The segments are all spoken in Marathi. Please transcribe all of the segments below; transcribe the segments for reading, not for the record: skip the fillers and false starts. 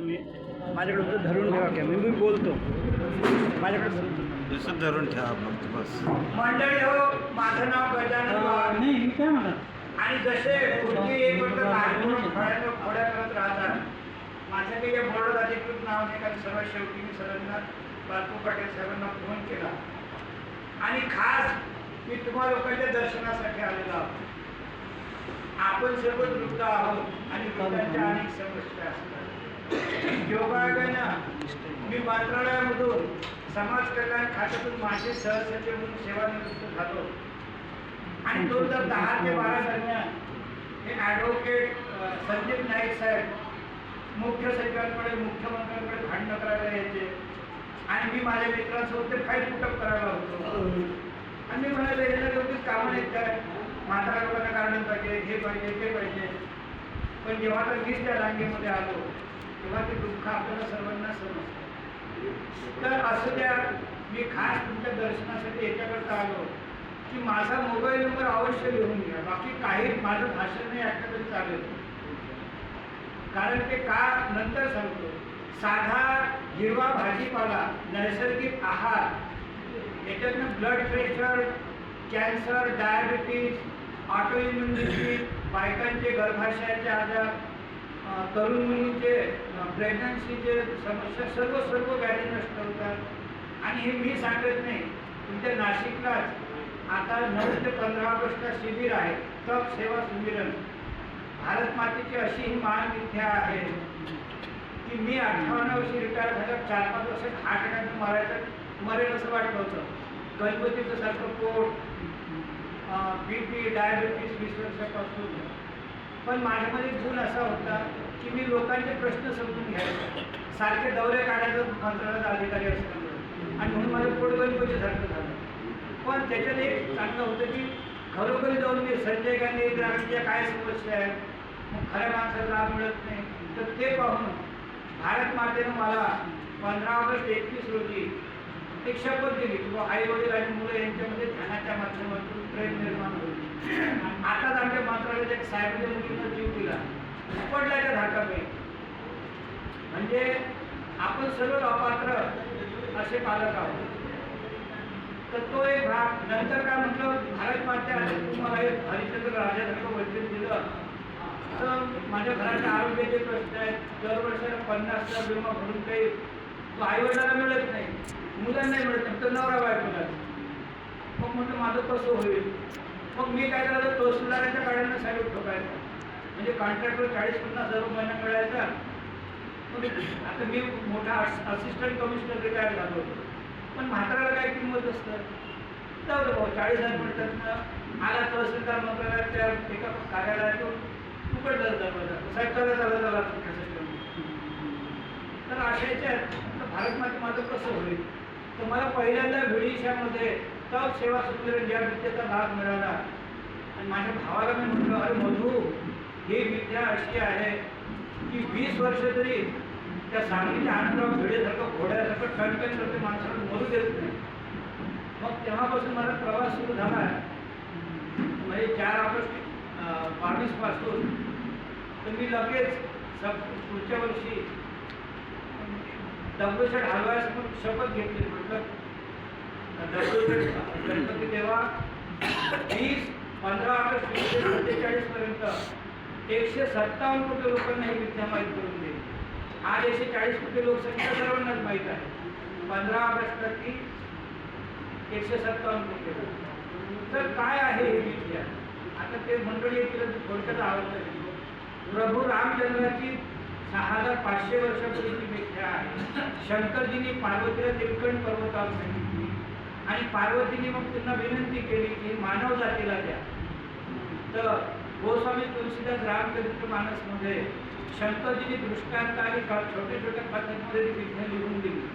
मी माझ्याकडे धरून ठेवा की मी बोलतो माझ्याकडे जसं धरून ठेवा फक्त बस. मंडळी हो, माझं नाव गजानन वाघ. नाही मी काय म्हणत आणि जसे पूर्वी एक वर्ष खोड्या करत राहतात, माझं काही या बोर्ड अधिकृत नाव नाही, कारण सर्वात शेवटी मी सरांना बापू पाटील साहेबांना फोन केला आणि खास मी तुम्हा लोकांच्या दर्शनासाठी आलेलो आहोत. आपण सर्व वृद्ध आहोत आणि वृद्धांच्या अनेक समस्या असतात. योगायोगानं मी मंत्रालयामधून समाज कल्याण खात्यातून माझे सहसचिव म्हणून सेवानिवृत्त झालो आणि 2010 ते 12 दरम्यान एक ॲडव्होकेट संदीप नाईक साहेब मुख्य सचिवांकडे मुख्यमंत्र्यांकडे भांडणं करायला यायचे आणि मी माझ्या मित्रांसोबत ते फाईल पुटअप करायला होतो आणि मी म्हणाले याला एवढीच कामं नाहीत काय, म्हातारा लोकांना कारण पाहिजे, हे पाहिजे ते पाहिजे. पण जेव्हा तर मीच त्या रांगेमध्ये आलो तेव्हा ते दुःख आपल्याला सर्वांना समजतं. तर असं त्या मी खास तुमच्या दर्शनासाठी याच्याकरता आलो की माझा मोबाईल नंबर अवश्य लिहून घ्या. बाकी काही माझं भाषण नाही ऐकलं तरी चालेल, कारण ते का नंतर सांगतो. साधा हिरवा भाजीपाला, नैसर्गिक आहार, याच्यातनं blood pressure, cancer, diabetes, auto immunity, बायकांचे गर्भाशयाचे आजार, तरुण मुलींचे प्रेग्नन्सीचे समस्या, सर्व व्याधी नष्ट होतात. आणि हे मी सांगत नाही, तुमच्या नाशिकलाच आता 9 ते 15 ऑगस्टला शिबिर आहे, तप सेवा सुमिरन. भारत मातेची अशी ही महान विद्या आहे की मी 58 वर्षी रिटायर झाल्यावर 4-5 वर्षात हार्ट अटॅक मरेल असं वाटलं होतं. गणपतीचं सारखं पोट, BP, डायबिटीस 20 वर्षापासून. पण माझ्यामध्ये गुण असा होता की मी लोकांचे प्रश्न समजून घ्यायचो, सारखे दौरे काढायचं मंत्रालयात अधिकारी असल्यामुळे, आणि म्हणून माझं पोट गणपतीसारखं झालं. पण त्याच्यात एक चांगलं होतं की घरोघरी जाऊन मी संजय गांधी ग्रामीणच्या काय समस्या आहेत, मग खऱ्या माणसाला लाभ मिळत नाही, तर ते पाहून भारत मातेनं मला 15 ऑगस्ट 21 रोजी एक शपथ दिली की आई वडील आणि मुलं यांच्यामध्ये ध्यानाच्या माध्यमातून प्रेम निर्माण होईल. आताच आमच्या मंत्रालयात एक साहेबांच्या मुलीनं जीव दिला पडल्याच्या धाकापैकी. म्हणजे आपण सर्व अपात्र असे पालक आहोत. तर तो एक भाग. नंतर काय म्हटलं, भारत माते आले तुम्हाला एक हरिश्चंद्र राजासारखं वैद्य दिलं तर माझ्या घराच्या आरोग्याचे प्रश्न आहेत, दरवर्षाला 50,000 विमा भरून काही तो आईवडिलांना मिळत नाही, मुलांना मिळत नाही, तर नवरा बायकोला. मग म्हटलं माझं कसं होईल. मग मी काय करायचं, तहसीलदाराच्या गाड्यांना सॅल्यूट ठोकायचा. म्हणजे कॉन्ट्रॅक्टर 40-50 हजार रुपयांना मिळायचा. मग आता मी मोठा असिस्टंट कमिशनर रिटायर झालो होतो, पण म्हाताऱ्याला काय किंमत असतं. जाऊ दे भाऊ, 40,000 मिळतात. आला तहसीलदार मंत्रालयाच्या एका कार्यालयातून फुकट दर साहेब चला तर अशाच्यात भारत माते माझं कसं होईल. तर मला पहिल्यांदा विडीशामध्ये तप सेवा सुमिरन या विद्येचा लाभ मिळाला. आणि माझ्या भावाला मी म्हटलं, अरे मधू, ही विद्या अशी आहे की 20 वर्ष तरी त्या सांगलीच्या आनंदराव भिडेसारखं घोड्यासारखं टणटण करते, माणसाला मरू देत नाही. मग तेव्हापासून माझा प्रवास सुरू झाला. म्हणजे 4 ऑगस्ट 22 पासून तर मी लगेच पुढच्या वर्षी दगडूशेठ हलवाईसमोर शपथ घेतली. म्हटलं दगडूशेठ गणपती देवा 15 ऑगस्ट 1947 पर्यंत 157 कोटी लोकांना ही विद्या माहीत करून दिली. आज 140 कोटी लोकसंख्या सर्वांनाच माहीत आहे. 15 ऑगस्टला ती 157 कोटी. तर काय आहे ही विद्या. आता ते मंडळी येतील थोडक्यात आवडतं. प्रभू रामचंद्राची 6500 वर्षापूर्वीची विद्या आहे. शंकरजींनी पार्वतीला तिलकंठ पर्वतावर सांगितली आणि पार्वतीने मग त्यांना विनंती केली की मानव जातीला द्या. तर गोस्वामी तुलसीदास रामचरित्र मानसमध्ये शंकरजींनी दृष्टांत आणि छोट्या छोट्या कथांमध्ये ती विद्या लिहून दिली.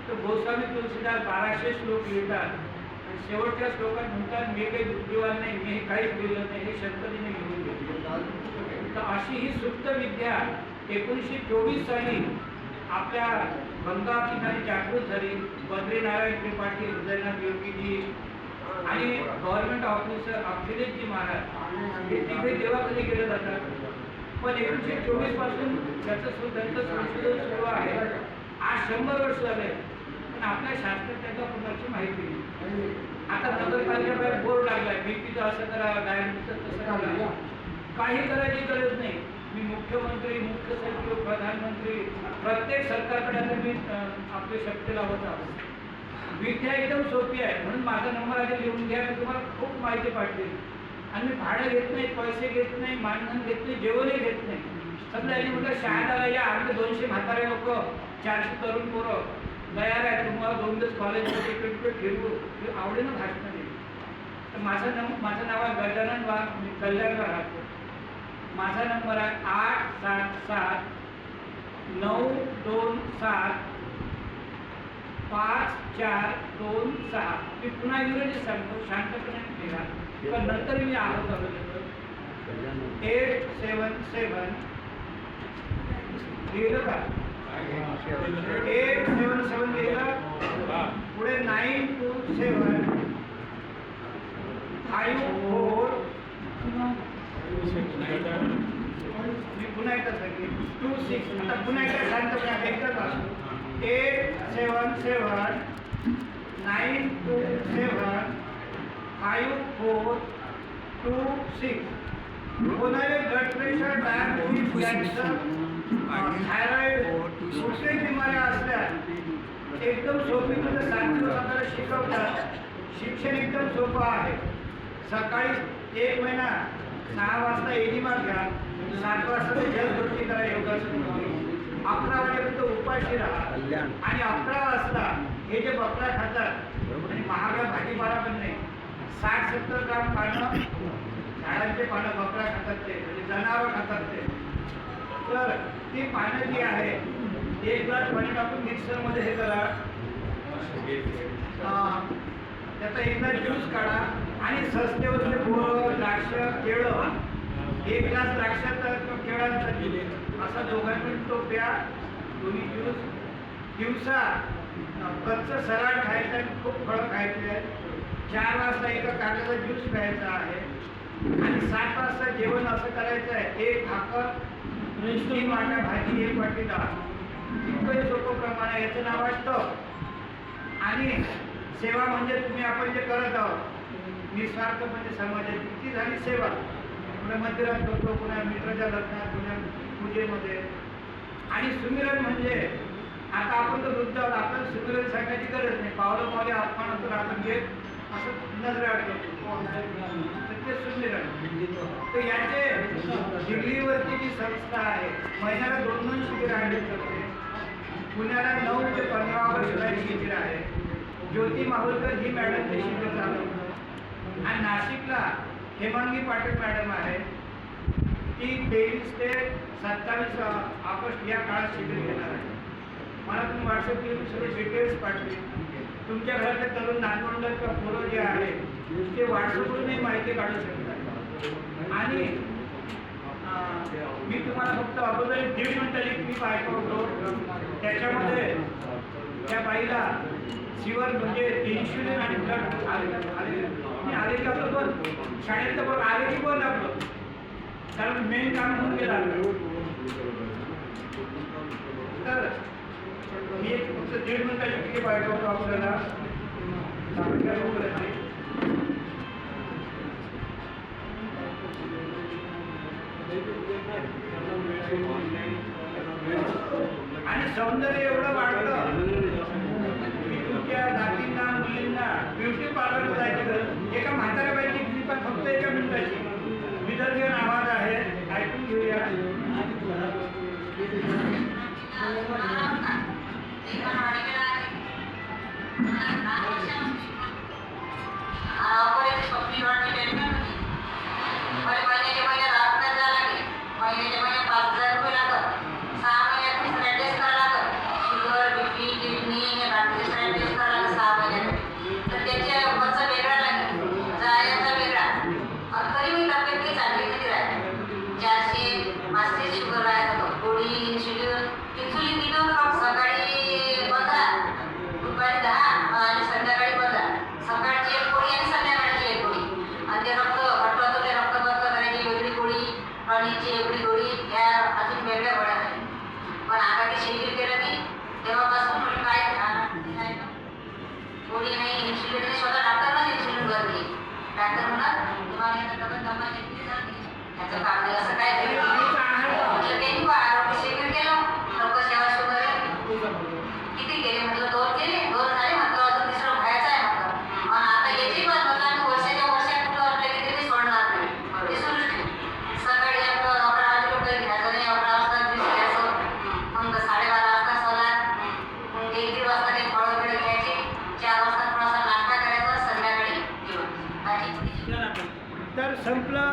तर गोस्वामी तुलसीदास 1200 श्लोक लिहितात आणि शेवटच्या श्लोकात म्हणतात, मी काही बुद्धिवान नाही, मी काहीच लिहिलं नाही, हे शंकरजीने लिहून दिले. तर अशी ही सुप्त विद्या 1924 साली आपल्या गंगा किनारी जागृत झाली. बद्रीनारायण त्रिपाठी, हृदयनाथ योगीजी आणि गव्हर्नमेंट ऑफिसर अखिलेशजी महाराज हे तिथे देवाकडे गेले जातात. पण 1924 पासून त्यांचं संशोधन सुरू आहे. आज 100 वर्ष झाले, पण आपल्या शास्त्रज्ञांना कुणाची माहिती नाही. आता नगरपालिकेबाहेर बोर्ड लागलाय, बीपीचं असं करा, डायबिटीचं तसं करा. काही करायची गरज नाही. मी मुख्यमंत्री, मुख्य सचिव, प्रधानमंत्री प्रत्येक सरकारकडे आता मी आपली शक्ती लावत आहोत. विद्या एकदम सोपी आहे, म्हणून माझा नंबर आधी लिहून घ्या. मी तुम्हाला खूप माहिती पाठवेल. आणि मी भाडं घेत नाही, पैसे घेत नाही, मानधन घेत नाही, जेवणही घेत नाही. समजा यांनी म्हटलं शाळेला या, आमचे 200 म्हातारे लोक, 400 तरुण पोरं तयार आहे, तुम्हाला 2 दिवस कॉलेजमध्ये इकडे फिरवू, आवडेनं भाषण दिली. तर माझं नाव आहे गजानन वाघ, मी कल्याणला राहतो. माझा नंबर आहे 877 927 5426. मी पुन्हा इंग्रजी सांगतो, शांतपणे लिहा, पण नंतर मी आहोत अवेलेबल. 877 लिहिलं का? 877 लिहिलं. पुढे 927 54. मी पुन्हा एकदा सांगेन 26. आता पुन्हा एकदा शांतपणे एकदाच असतो. 877 927 5426. कोणाला blood pressure, diabetes, cancer, thyroid, कुठल्याही बिमाऱ्या असल्या एकदम सोपी म्हणजे 7 दिवस आपल्याला शिकवतात. शिक्षण एकदम सोपं आहे. सकाळी 1 महिना 6 वाजता एनिमा घ्या, 7 वाजता ते जलदृष्टी करा, योगासन. 11 वाजेपर्यंत उपाशी राहा आणि 11 वाजता हे जे बकरा खातात आणि महागडा भाजीपाला पण नाही, 60-70 ग्राम पानं, झाडांचे पानं बकरा खातात ते, म्हणजे जनावर खातात ते. तर ती पानं जी आहे 1 ग्लास पाणी टाकून मिक्सरमध्ये हे करा, त्याचा 1 ग्लास ज्यूस काढा आणि सस्ते बोरं, द्राक्ष, केळं, 1 ग्लास द्राक्षाचा किंवा केळांचा ज्यूस असा दोघांकडून तो प्या. दोन्ही ज्यूस दिवसा कच्चं सलाड खायचं आणि खूप फळं खायचे आहे. 4 वाजता एका कांद्याचा ज्यूस प्यायचा आहे आणि 7 वाजता जेवण असं करायचं आहे, 1 भाकर, 3 वाट्या भाजी, 1 वाटी डाळ. इतकंही सोपं प्रमाण आहे. याचं नाव असतं. आणि सेवा म्हणजे तुम्ही आपण जे करत आहोत निस्वार्थ म्हणजे समाजाची ती झाली सेवा. कुणा मंदिरात करतो, कुणा मित्राच्या लग्नात, कुणा पूजेमध्ये. आणि सुमिरन म्हणजे आता आपण तर वृद्ध आहोत, आपल्याला सुमिरन सांगायची गरज नाही. पावलं पावले अपमानातून आपण घेत असं नजरेआड करतो, तर ते सुमिरन. तर याचे दिल्लीवरती जी संस्था आहे महिन्याला 2-2 शिबिर आयोजित करते. पुण्याला 9 ते 15 वर्षाची शिबिर आहे. ज्योती माहुलकर ही मॅडम ते शिबिर चालवतात. आणि नाशिकला हेमांगी पाटील मॅडम आहे, ती 23 ते 27 ऑगस्ट या काळात शिबिर घेणार आहे. मला तुम्ही व्हॉट्सअपवरून सगळे डिटेल्स पाठवेल. तुमच्या घरातले तरुण नातवंड किंवा पोरं जे आहे ते व्हॉट्सअपवरूनही माहिती काढू शकतात. आणि मी तुम्हाला फक्त अगोदर 1.5 मिनिटाची क्लिप ऐकवतो. त्याच्यामध्ये त्या बाईला शिवर म्हणजे इन्शुलिन आणि ब्लड आले का पण शाळेतलं पण आले की पण आपलं, कारण मेन काम होऊन गेलं. तर मी फक्त 1.5 मिनिटाची क्लिप ऐकवतो आपल्याला. आणि सौंदर्य एवढं वाढतं की तुमच्या नातींना, मुलींना ब्युटी पार्लरला जायचं गरज. एका म्हाताऱ्या बाईची क्लिप फक्त 1 मिनिटाची विदर्भीय आवाज आहे, ऐकून घेऊया. रक्त शिबिर केलं मी तेव्हापासून म्हणजे काय नाही ना गोळी नाही इन्सुलिन नाही स्वतः डॉक्टरलाच इन्सुलिन भरली डॉक्टर म्हणत तुम्हाला तब्येत दमा घेतली जाते त्याचं काम नाही असं काय केलं म्हटलं त्यांनी आरोग्य शिबिर केलं लोक सेवा शुगर किती केले म्हटलं 2 केले 2 झाले म्हटलं अजून तिसरं व्हायचं आहे म्हटलं आणि आता याची पण म्हटलं आम्ही वर्षाच्या वर्षात कुठं वाटलं की ते सोडणार नाही ते सुरूच ठेवू सकाळी आपलं 11 वाजे लोक घ्यायचं नाही 11 वाजता ज्यूस घ्यायचं मग 12:30 वाजता सलाद मग 1-1:30 वाजता ते फळं बिळं घ्यायचे 4 वाजता थोडासा नाश्ता करायचा संध्याकाळी जेवण भाजी तर संपलं